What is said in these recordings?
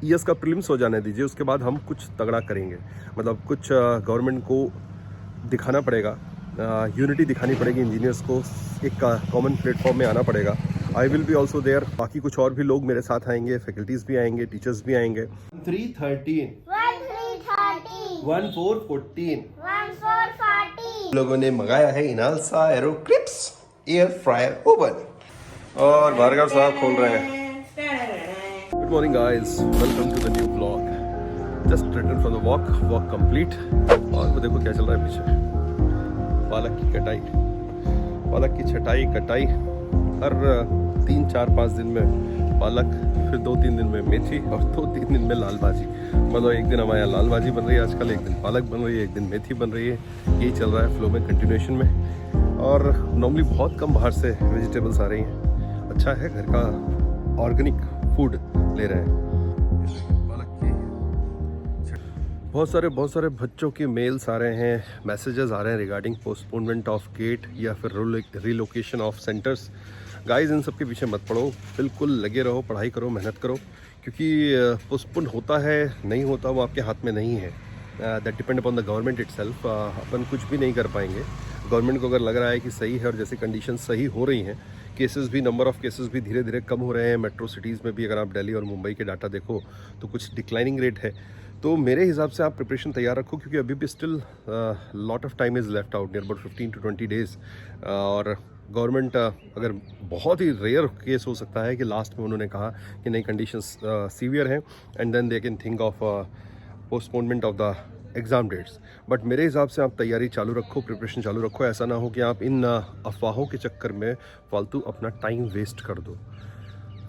ES का prelims हो जाने दीजिए, उसके बाद हम कुछ तगड़ा करेंगे। मतलब कुछ गवर्नमेंट को दिखाना पड़ेगा, यूनिटी दिखानी पड़ेगी इंजीनियर्स को, एक कॉमन प्लेटफॉर्म में आना पड़ेगा। I will be also there. बाकी कुछ और भी लोग मेरे साथ आएंगे, फैकल्टीज भी आएंगे, टीचर्स भी आएंगे। 313 1414 लोगों ने मंगाया है Inalsa aero clips air fryer oven, और भार्गव साहब खोल रहे हैं। Good morning guys, welcome to the new vlog. Just return from the walk complete. और वो देखो क्या चल रहा है पीछे, पालक की कटाई, पालक की छटाई कटाई। हर 3, 4, 5 दिन में पालक, फिर 2-3 दिन में मेथी, और 2-3 दिन में लाल भाजी। मतलब एक दिन हमारे यहाँ लाल भाजी बन रही है आजकल, एक दिन पालक बन रही है, एक दिन मेथी बन रही है। यही चल रहा है फ्लो में, कंटिन्यूएशन में। और नॉर्मली बहुत कम बाहर से वेजिटेबल्स आ रही हैं। अच्छा है, घर का ऑर्गेनिक फूड ले रहे हैं। बहुत सारे बच्चों के मेल्स आ रहे हैं, मैसेजेस आ रहे हैं रिगार्डिंग पोस्टपोनमेंट ऑफ गेट या फिर रिलोकेशन ऑफ सेंटर्स। गाइस, इन सब के पीछे मत पड़ो, बिल्कुल लगे रहो, पढ़ाई करो, मेहनत करो, क्योंकि पोस्टपोन होता है नहीं होता वो आपके हाथ में नहीं है। That depend upon the government itself. अपन कुछ भी नहीं कर पाएंगे। गवर्नमेंट को अगर लग रहा है कि सही है और जैसे कंडीशन सही हो रही हैं, केसेस भी, नंबर ऑफ केसेस भी धीरे धीरे कम हो रहे हैं। मेट्रो सिटीज़ में भी अगर आप दिल्ली और मुंबई के डाटा देखो तो कुछ डिक्लाइनिंग रेट है। तो मेरे हिसाब से आप प्रिपरेशन तैयार रखो, क्योंकि अभी भी still lot of time is left out, near about 15 to 20 days. और गवर्नमेंट अगर बहुत ही रेयर केस हो सकता है कि लास्ट में उन्होंने कहा कि नहीं कंडीशंस सीवियर हैं, and then they can think of postponement of the exam dates. But मेरे हिसाब से आप तैयारी चालू रखो, प्रिपरेशन चालू रखो। ऐसा ना हो कि आप इन अफवाहों के चक्कर में फालतू अपना टाइम वेस्ट कर दो।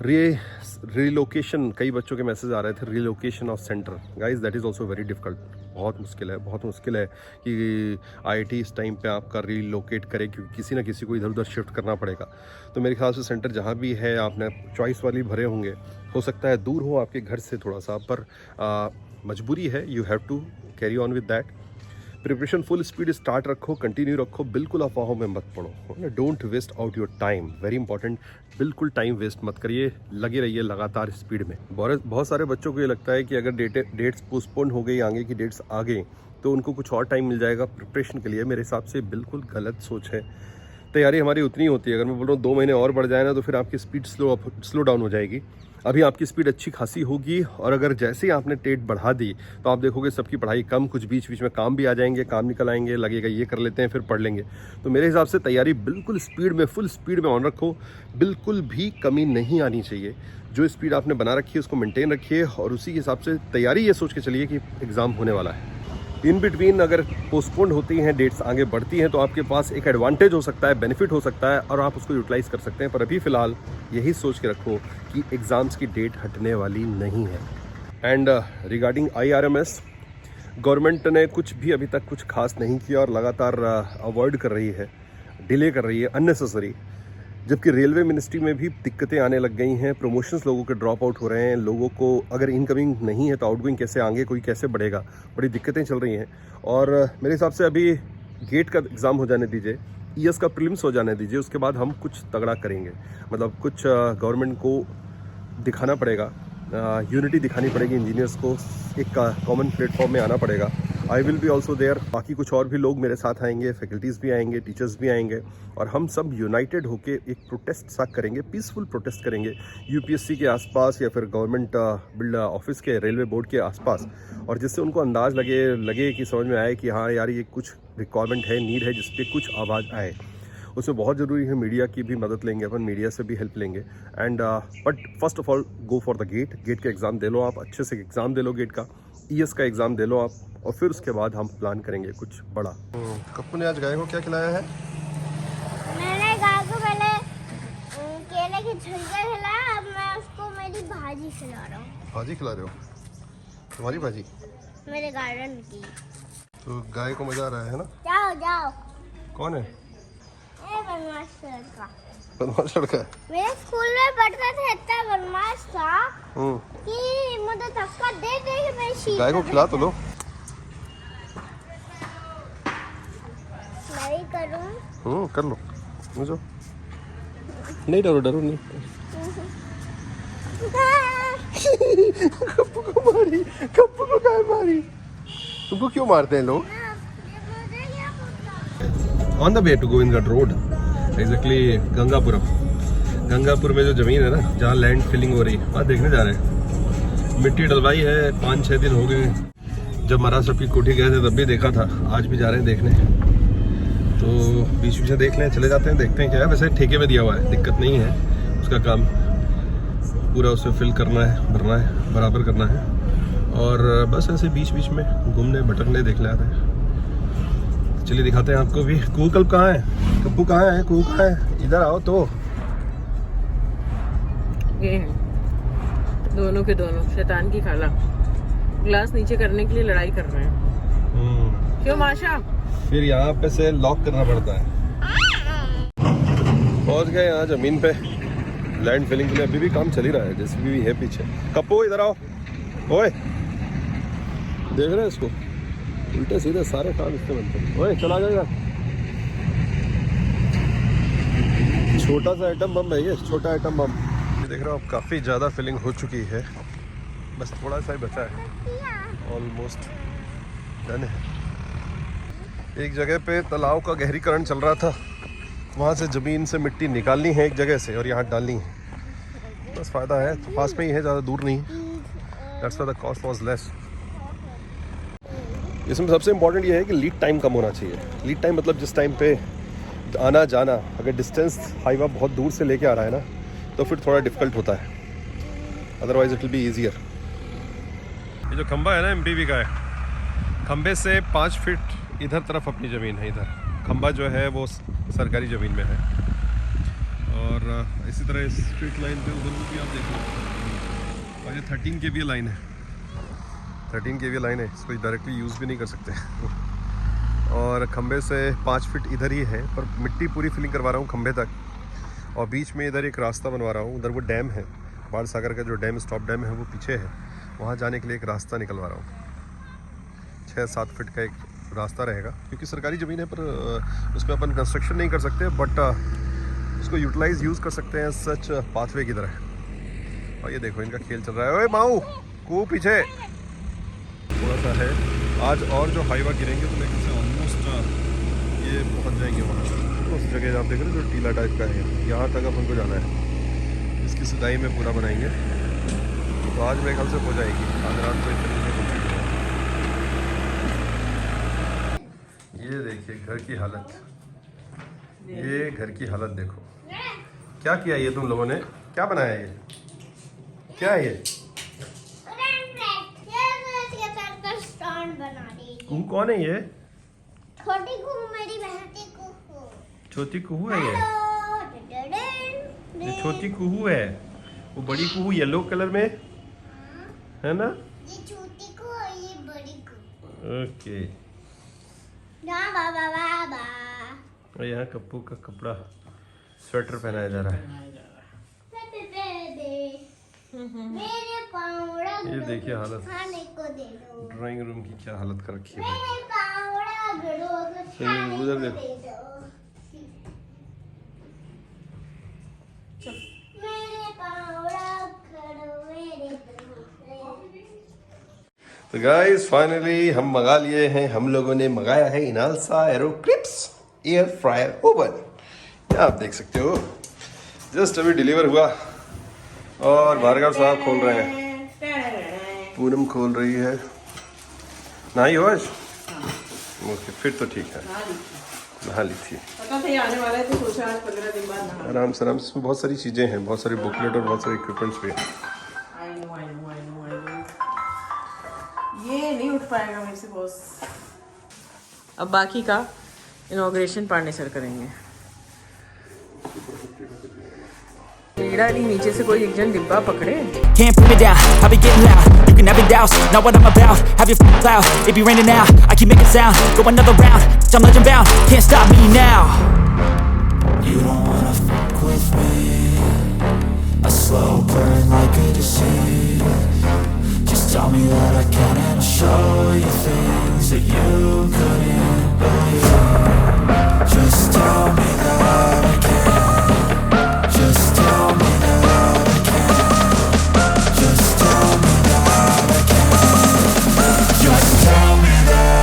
रिलोकेशन, कई बच्चों के मैसेज आ रहे थे, relocation of centre. Guys, that is also very difficult. बहुत मुश्किल है कि आईआईटी इस टाइम पे आपका रिलोकेट करे, क्योंकि किसी ना किसी को इधर उधर शिफ्ट करना पड़ेगा। तो मेरे ख्याल से सेंटर जहाँ भी है आपने चॉइस वाली भरे होंगे, हो सकता है दूर हो आपके घर से थोड़ा सा, पर मजबूरी है, you have to carry on with that. Preparation full speed start रखो, कंटिन्यू रखो, बिल्कुल अफवाहों में मत पड़ो। Don't waste out your time, very important. बिल्कुल टाइम वेस्ट मत करिए, लगे रहिए लगातार स्पीड में। बहुत सारे बच्चों को ये लगता है कि अगर डेट्स पोस्टपोन हो गई, आगे की डेट्स आ गई, तो उनको कुछ और टाइम मिल जाएगा प्रिपरेशन के लिए। मेरे हिसाब से बिल्कुल गलत सोच है। तैयारी हमारी उतनी होती है, अगर मैं बोल रहा हूँ 2 महीने और बढ़ जाए ना, तो फिर आपकी स्पीड स्लो डाउन हो जाएगी। अभी आपकी स्पीड अच्छी खासी होगी, और अगर जैसे ही आपने डेट बढ़ा दी तो आप देखोगे सबकी पढ़ाई कम, कुछ बीच बीच में काम भी आ जाएंगे, काम निकल आएंगे, लगेगा ये कर लेते हैं, फिर पढ़ लेंगे। तो मेरे हिसाब से तैयारी बिल्कुल स्पीड में, फुल स्पीड में ऑन रखो, बिल्कुल भी कमी नहीं आनी चाहिए। जो स्पीड आपने बना रखी है उसको मेंटेन रखिए, और उसी के हिसाब से तैयारी ये सोच के चलिए कि एग्ज़ाम होने वाला है। इन बिटवीन अगर पोस्टपोन होती हैं, डेट्स आगे बढ़ती हैं, तो आपके पास एक एडवांटेज हो सकता है, बेनिफिट हो सकता है, और आप उसको यूटिलाइज़ कर सकते हैं। पर अभी फ़िलहाल यही सोच के रखो कि एग्ज़ाम्स की डेट हटने वाली नहीं है। एंड रिगार्डिंग IRMS, गवर्नमेंट ने कुछ भी अभी तक कुछ खास नहीं किया और लगातार अवॉइड कर रही है, डिले कर रही है अननेसेसरी। जबकि रेलवे मिनिस्ट्री में भी दिक्कतें आने लग गई हैं, प्रमोशंस लोगों के ड्रॉप आउट हो रहे हैं। लोगों को अगर इनकमिंग नहीं है तो आउटगोइंग कैसे, आगे कोई कैसे बढ़ेगा, बड़ी दिक्कतें चल रही हैं। और मेरे हिसाब से अभी गेट का एग्ज़ाम हो जाने दीजिए, ईएस का प्रीलिम्स हो जाने दीजिए, उसके बाद हम कुछ तगड़ा करेंगे। मतलब कुछ गवर्नमेंट को दिखाना पड़ेगा, यूनिटी दिखानी पड़ेगी इंजीनियर्स को, एक कॉमन प्लेटफॉर्म में आना पड़ेगा। I will be also there. बाकी कुछ और भी लोग मेरे साथ आएंगे, फैकल्टीज़ भी आएंगे, टीचर्स भी आएंगे, और हम सब यूनाइटेड होके एक प्रोटेस्ट सा करेंगे, पीसफुल प्रोटेस्ट करेंगे यूपीएससी के आसपास या फिर गवर्नमेंट बिल्ड ऑफिस के, रेलवे बोर्ड के आसपास, और जिससे उनको अंदाज़ लगे कि समझ में आए कि हाँ यार, ये कुछ रिक्वायरमेंट है, नीड है, जिस पर कुछ आवाज़ आए। उसमें बहुत ज़रूरी है मीडिया की भी मदद लेंगे अपन, मीडिया से भी हेल्प लेंगे। And but first of all go for the GATE का एग्ज़ाम दे लो आप, अच्छे से एग्ज़ाम दे लो गेट का, ईएस का एग्ज़ाम दे लो आप, और फिर उसके बाद हम प्लान करेंगे कुछ बड़ा। कप्पू ने आज गाय को क्या खिलाया है? मैंने गाय को पहले केले की छिलके खिलाया, अब मैं उसको मेरी भाजी खिला रहा हूँ। भाजी खिला रहे हो? तुम्हारी भाजी? मेरे गार्डन की। तो गाय को मज़ा आ रहा है ना? जाओ। कौन है? बदमाश लड़का। बदमाश लड़का? मेरे स्कूल में पढ़ता था, इतना बदमाश था कि मुझे धक्का दे के मैं शीट। गाय को खिला तो लो। नहीं करूँ? कर लो, मुझे नहीं, डरो नहीं। तुमको क्यों मारते हैं लोग? मुझे क्या पता। On the way to Govindgarh road, exactly Gangapur में जो जमीन है ना, जहाँ लैंड फिलिंग हो रही है, वहाँ देखने जा रहे हैं। मिट्टी डलवाई है, 5-6 दिन हो गए। जब महाराज की कोठी गए थे तब भी देखा था, आज भी जा रहे हैं देखने। तो बीच में देख लें, चले जाते हैं, देखते हैं क्या है। वैसे ठेके में दिया हुआ है, दिक्कत नहीं है। उसका काम पूरा उसे फिल करना है, भरना है, बराबर करना है। और बस ऐसे बीच बीच में घूमने भटकने देख ले आते हैं। चलिए दिखाते हैं आपको भी। कू कल कहाँ है? कप्पू कहाँ है? कू कहाँ है? इधर आओ तो। ये हैं दोनों के दोनों, शैतान की खाला। ग्लास नीचे करने के लिए लड़ाई कर रहे हैं। क्यों माशा? फिर यहाँ पे से लॉक करना पड़ता है। पहुँच गए यहाँ जमीन पे, लैंड फिलिंग के लिए। अभी भी काम चल ही रहा है, जैसे भी है पीछे। कप्पू इधर आओ। ओए देख रहे हैं इसको? उल्टे सीधे सारे काम इससे बनते हैं। ओए चला जाएगा। छोटा सा आइटम बम है ये, छोटा आइटम बम। देख रहे हो आप, काफ़ी ज़्यादा फिलिंग हो चुकी है, बस थोड़ा सा ही बचा है। ऑलमोस्ट डन है। एक जगह पे तालाब का गहरीकरण चल रहा था, वहाँ से ज़मीन से मिट्टी निकालनी है एक जगह से और यहाँ डालनी है। बस फ़ायदा है, तो पास में ही है, ज़्यादा दूर नहीं। That's why the cost was less. इसमें सबसे इम्पोर्टेंट ये है कि लीड टाइम कम होना चाहिए। लीड टाइम मतलब जिस टाइम पे आना जाना, अगर डिस्टेंस हाईवा बहुत दूर से लेके आ रहा है ना, तो फिर थोड़ा डिफिकल्ट होता है। Otherwise it will be easier. ये जो खंबा है ना, एमपीवी का है। खंबे से 5 फीट इधर तरफ अपनी ज़मीन है। इधर खंबा जो है वो सरकारी ज़मीन में है। और इसी तरह स्ट्रीट लाइन पे उधर भी आप देख लो। और ये 13 kVA लाइन है। 13 kVA लाइन है, इसको डायरेक्टली यूज़ भी नहीं कर सकते। और खंबे से 5 फीट इधर ही है, पर मिट्टी पूरी फिलिंग करवा रहा हूँ खंबे तक। और बीच में इधर एक रास्ता बनवा रहा हूँ। उधर वो डैम है, बाढ़ सागर का जो डैम, स्टॉप डैम है, वो पीछे है। वहाँ जाने के लिए एक रास्ता निकलवा रहा हूँ। 6-7 फीट का एक रास्ता रहेगा, क्योंकि सरकारी ज़मीन है, पर उसमें अपन कंस्ट्रक्शन नहीं कर सकते, बट उसको यूटिलाइज यूज़ कर सकते हैं सच पाथवे की तरह। और ये देखो इनका खेल चल रहा है। ओए माऊ को पीछे थोड़ा सा है। आज और जो हाईवा गिरेंगे तो लेकिन से ऑलमोस्ट ये पहुंच जाएंगे वहाँ उस जगह। आप देख रहे हो जो टीला टाइप का है, यहाँ तक अपन को जाना है। इसकी सिदाई में पूरा बनाएंगे, तो आज मेरे ख्याल से हो जाएगी। आज रात को कंप्लीट हो। ये देखिए घर की हालत, ये घर की हालत देखो। क्या किया ये तुम लोगों ने? क्या बनाया ये? क्या है ये? कुहू कौन है ये? छोटी कुहू मेरी बहती कुहू। छोटी कुहू है ये? ये छोटी कुहू है। वो बड़ी कुहू येलो कलर में है ना? ये छोटी कुहू और ये बड़ी कुहू। ओके। बाबा और यहाँ कप्पू का कपड़ा स्वेटर पहनाया जा रहा है। मेरे पाउडा ये देखिए हालत, खाने को दे दो। ड्राइंग रूम की क्या हालत कर रखी है। मेरे पाउडा गड़ो खाने उधर को देखो। दे दो। मेरे पाउडा गड़ो मेरे दूसरे। तो गाइस फाइनली हम मंगा लिए हैं। हम लोगों ने मंगाया है Inalsa aero clips air fryer oven. ये आप देख सकते हो, जस्ट अभी डिलीवर हुआ। और भार्गव साहब खोल रहे हैं, पूनम खोल रही है। नहाई हो आज? ओके, फिर तो ठीक है, नहा ली थी। पता था ये आने वाला है, तो सोचा आज 15 दिन बाद नहा। आराम से आराम से। इसमें बहुत सारी चीज़ें हैं, बहुत सारी बुकलेट और बहुत सारे इक्विपमेंट्स भी हैं। I know. ये नहीं उठ पाएगा मेरे से बॉस। अब बाकी का इनॉग्रेशन पांडे सर करेंगे। लीडारी नीचे से कोई एक जन डिब्बा पकड़े। Can't put me down, I be getting loud. You can have it douse, not what I'm about. Have your cloud, it be raining now. I keep making sound, go another round. I'm legend bound, can't stop me now. You don't wanna fuck with me. A slow burn like a disease. Just tell me that I can and I'll show you things that you couldn't believe. Just tell me that I can. Just tell me that I can. Just tell me that I can. Just tell me that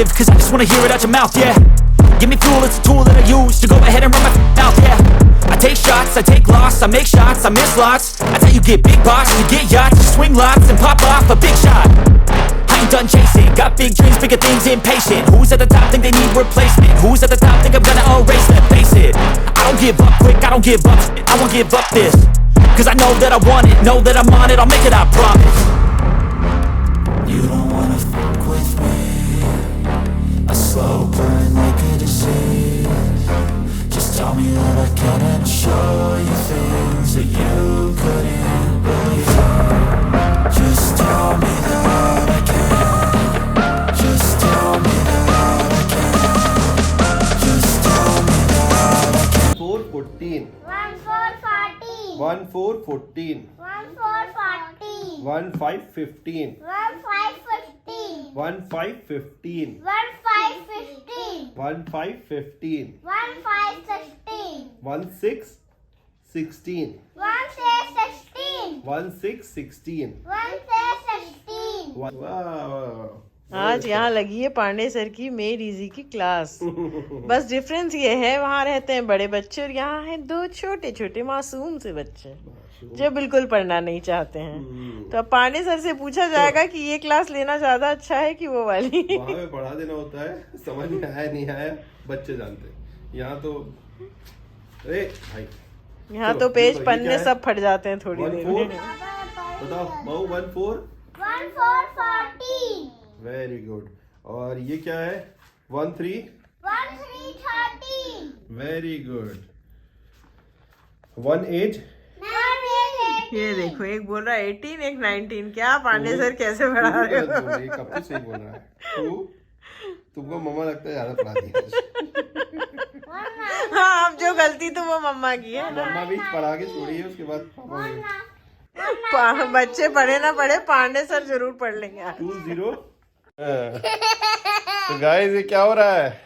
live, cause I just wanna hear it out your mouth, yeah. Give me fuel, it's a tool that I use to go ahead and run my mouth, yeah. I take shots, I take loss, I make shots, I miss lots. That's how you get big box, you get yachts, you swing lots and pop off a big shot. I ain't done chasing, got big dreams, bigger things, impatient. Who's at the top think they need replacement? Who's at the top think I'm gonna erase them? Face it, I don't give up quick, I don't give up shit, I won't give up this. Cause I know that I want it, know that I'm on it, I'll make it, I promise. You don't wanna fuck with me. A slow burn like a disease. Just tell me that I can and show you things that you couldn't believe. Just tell me that I can. Just tell me that I can. Just tell me that I can. 414. 1440. 1414. 1440. 1515. 1515. 1515. 1515. 1515. 1516. 1616. 1616. 1616. 1616. वाह आज यहाँ लगी है Pandey sir की made easy की class. बस difference ये है वहाँ रहते हैं बड़े बच्चे और यहाँ हैं दो छोटे छोटे मासूम से बच्चे जो बिल्कुल पढ़ना नहीं चाहते हैं। तो अब पांडे सर से पूछा जाएगा कि ये क्लास लेना ज्यादा अच्छा है कि वो वाली। वहाँ पे पढ़ा देना होता है, समझ में आया नहीं आया बच्चे जानते हैं। यहाँ तो अरे भाई यहाँ तो पेज पन्ने सब फट जाते हैं थोड़ी देर में। बताओ मऊ 14 1440. Very good. और ये क्या है 13 1330. वेरी गुड 18 ये देखो एक बोल रहा है 18 एक 19। क्या पांडे सर कैसे पढ़ा रहे हो? कब से बोल रहा है तुमको मम्मा लगता है ज्यादा पढ़ा दिया। हाँ अब जो गलती तो वो मम्मा की है ना। मम्मा भी पढ़ा के छोड़ी है उसके बाद पापा भी। बच्चे पढ़े ना पढ़े पांडे सर जरूर पढ़ लेंगे। 20 तो गाइस ये क्या हो रहा है?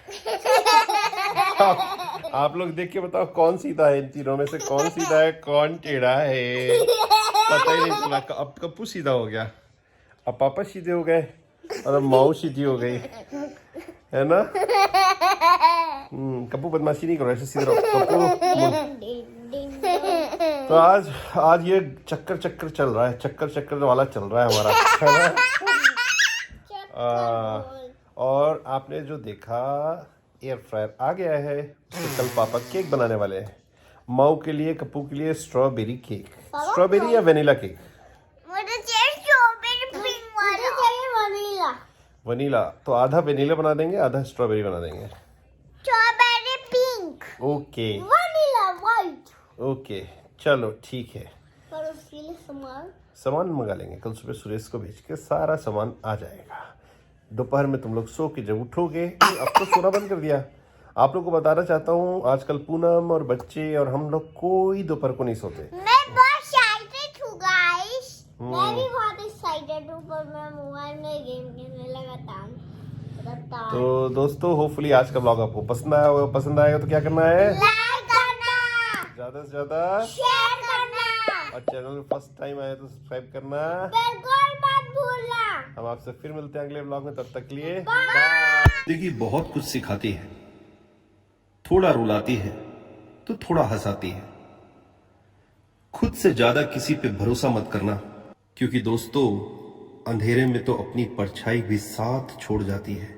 आप लोग देख के बताओ कौन सीधा है, इन तीनों में से कौन सीधा है कौन टेढ़ा है? पता ही नहीं चला। अब कप्पू सीधा हो गया, अब पापा सीधे हो गए और अब माऊ सीधी हो गई, है ना? कप्पू बदमाशी नहीं करो, ऐसे सीधे रहो कप्पू। तो आज ये चक्कर चल रहा है, चक्कर वाला चल रहा है हमारा, है ना? और आपने जो देखा एयर फ्रायर आ गया है, तो कल पापा केक बनाने वाले हैं। माऊ के लिए कप्पू के लिए स्ट्रॉबेरी केक। स्ट्रॉबेरी या वेनिला केक? मुझे चाहिए स्ट्रॉबेरी पिंक वाला। मुझे चाहिए वनीला। वनीला तो आधा वेनिला बना देंगे, आधा स्ट्रॉबेरी बना देंगे। Strawberry pink. Okay vanilla white. Okay चलो ठीक है। पर उसके लिए सामान मंगा लेंगे, कल सुबह सुरेश को भेज के सारा सामान आ जाएगा। दोपहर में तुम लोग सो के जब उठोगे, अब तो सोना बंद कर दिया। आप लोग को बताना चाहता हूँ आजकल पूनम और बच्चे और हम लोग कोई दोपहर को नहीं सोते। मैं बहुत एक्साइटेड हूँ गाइस। मैं भी बहुत एक्साइटेड हूँ, पर मैं मोबाइल में गेम खेलने लगा था। तो दोस्तों होपफुली आज का ब्लॉग आपको पसंद आएगा तो क्या करना है? लाइक करना, ज्यादा से ज्यादा शेयर करना और चैनल में फर्स्ट टाइम आए तो सब्सक्राइब करना बिल्कुल मत भूलना। हम आपसे फिर मिलते हैं अगले ब्लॉग में, तब तक के लिए बाय। जिंदगी बहुत कुछ सिखाती है, थोड़ा रुलाती है तो थोड़ा हंसाती है। खुद से ज्यादा किसी पे भरोसा मत करना, क्योंकि दोस्तों अंधेरे में तो अपनी परछाई भी साथ छोड़ जाती है।